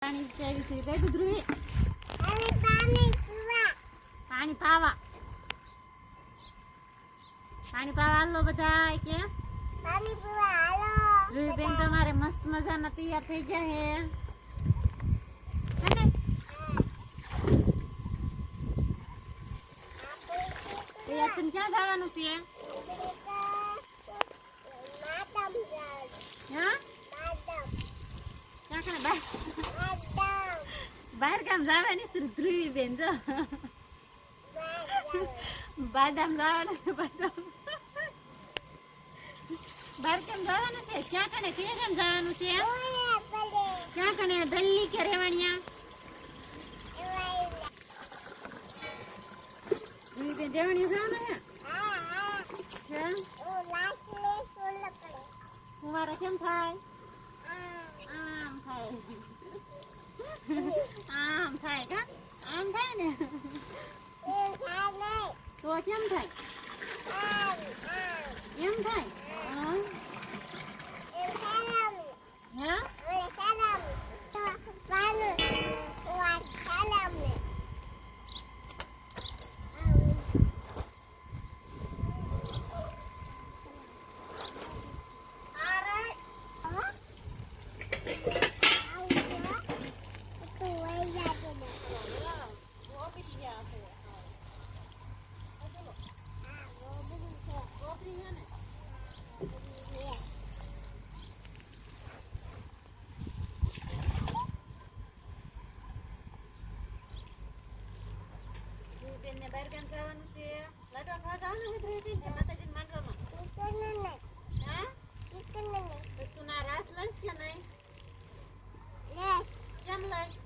પાણી કેવી છે કઈ ધ્રુવી પાણી પાવા હાલો બધા કે ધ્રુવી બેન તમારે મસ્ત મજાના તૈયાર થઈ ગયા હે તને ક્યાં જવાનું છે બહાર ગામ જવાની છે ધ્રુવી બેન જો બાદામ જવાનું છે બહાર ગામ જવાનું છે ક્યાં કને કયા ગામ જવાનું છે ક્યાં કને દિલ્હી કે રેવાણિયા ધ્રુવી બેન રેવાણિયા જવાનું છે ફુવારા કેમ થાય આમ થાય આમ થાય કા આમ થાય ને તો કેમ થાય એમ થાય બેનને બહાર ગામ જવાનું છે લાડવા ખાવા જવાનું છે ધ્રુવી બેન માતાજીના માંડવામાં હા બસ તું ના રાસ લઈશ કે નહીં કેમ લઈશ